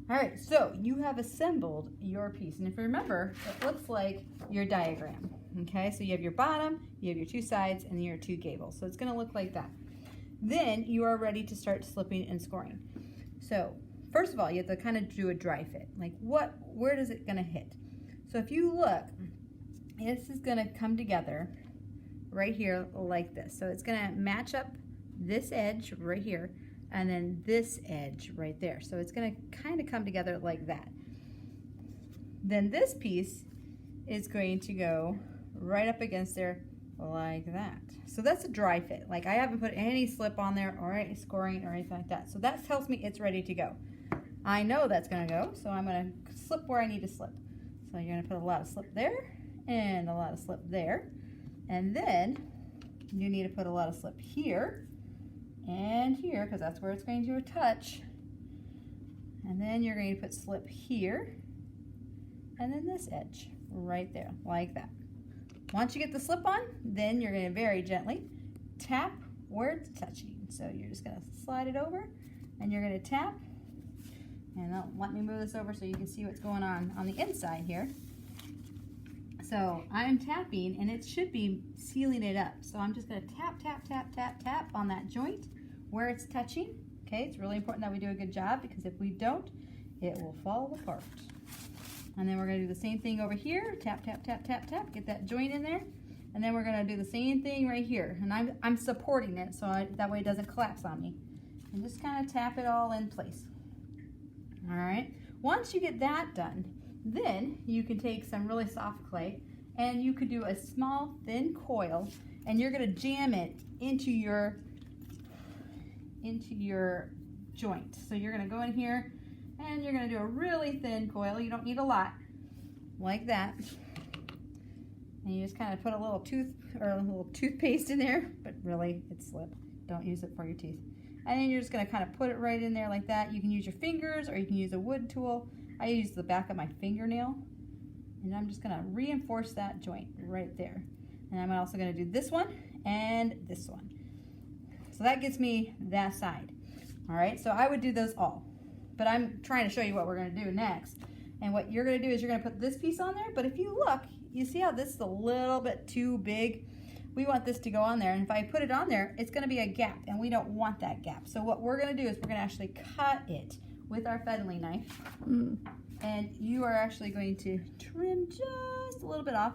All right, so you have assembled your piece. And if you remember, it looks like your diagram. Okay, so you have your bottom, you have your two sides, and your two gables. So it's gonna look like that. Then you are ready to start slipping and scoring. So first of all, you have to kind of do a dry fit. Like where does it gonna hit? So if you look, this is gonna come together right here like this. So it's gonna match up this edge right here and then this edge right there. So it's gonna kind of come together like that. Then this piece is going to go right up against there like that. So that's a dry fit. Like I haven't put any slip on there or any scoring or anything like that. So that tells me it's ready to go. I know that's gonna go, so I'm gonna slip where I need to slip. So you're gonna put a lot of slip there and a lot of slip there. And then you need to put a lot of slip here and here, because that's where it's going to touch. And then you're going to put slip here and then this edge right there, like that. Once you get the slip on, then you're going to very gently tap where it's touching. So you're just going to slide it over and you're going to tap. And let me move this over so you can see what's going on the inside here. So I'm tapping and it should be sealing it up. So I'm just going to tap, tap, tap, tap, tap on that joint where it's touching. Okay, it's really important that we do a good job, because if we don't, it will fall apart. And then we're going to do the same thing over here. Tap, tap, tap, tap, tap. Get that joint in there. And then we're going to do the same thing right here. And I'm supporting it so that way it doesn't collapse on me. And just kind of tap it all in place. All right. Once you get that done, then you can take some really soft clay and you could do a small thin coil, and you're going to jam it into your joint. So you're going to go in here and you're going to do a really thin coil. You don't need a lot, like that. And you just kind of put a little toothpaste in there, but really it's slip. Don't use it for your teeth. And then you're just going to kind of put it right in there like that. You can use your fingers or you can use a wood tool. I use the back of my fingernail, and I'm just going to reinforce that joint right there. And I'm also going to do this one and this one. So that gets me that side. All right, so I would do those all. But I'm trying to show you what we're going to do next. And what you're going to do is you're going to put this piece on there. But if you look, you see how this is a little bit too big? We want this to go on there. And if I put it on there, it's going to be a gap. And we don't want that gap. So what we're going to do is we're going to actually cut it with our fettling knife. And you are actually going to trim just a little bit off.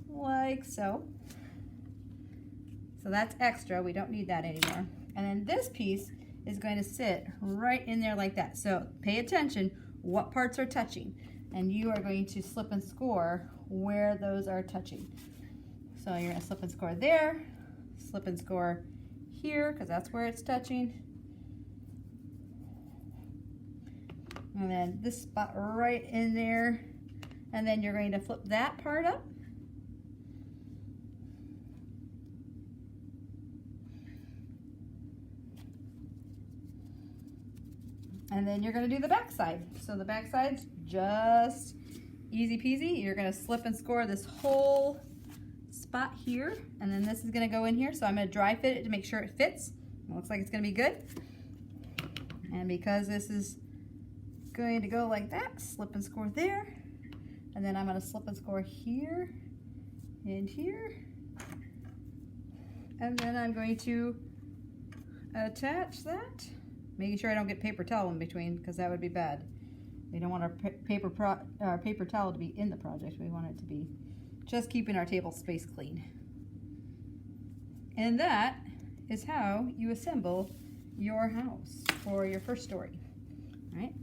Like so. So that's extra. We don't need that anymore. And then this piece is going to sit right in there like that. So pay attention what parts are touching, and you are going to slip and score where those are touching. So you're going to slip and score there, slip and score here, because that's where it's touching. And then this spot right in there, and then you're going to flip that part up. And then you're going to do the back side. So the back side's just easy peasy. You're going to slip and score this whole spot here. And then this is going to go in here. So I'm going to dry fit it to make sure it fits. It looks like it's going to be good. And because this is going to go like that, slip and score there. And then I'm going to slip and score here and here. And then I'm going to attach that. Making sure I don't get paper towel in between, because that would be bad. We don't want our paper towel to be in the project. We want it to be just keeping our table space clean. And that is how you assemble your house for your first story. All right.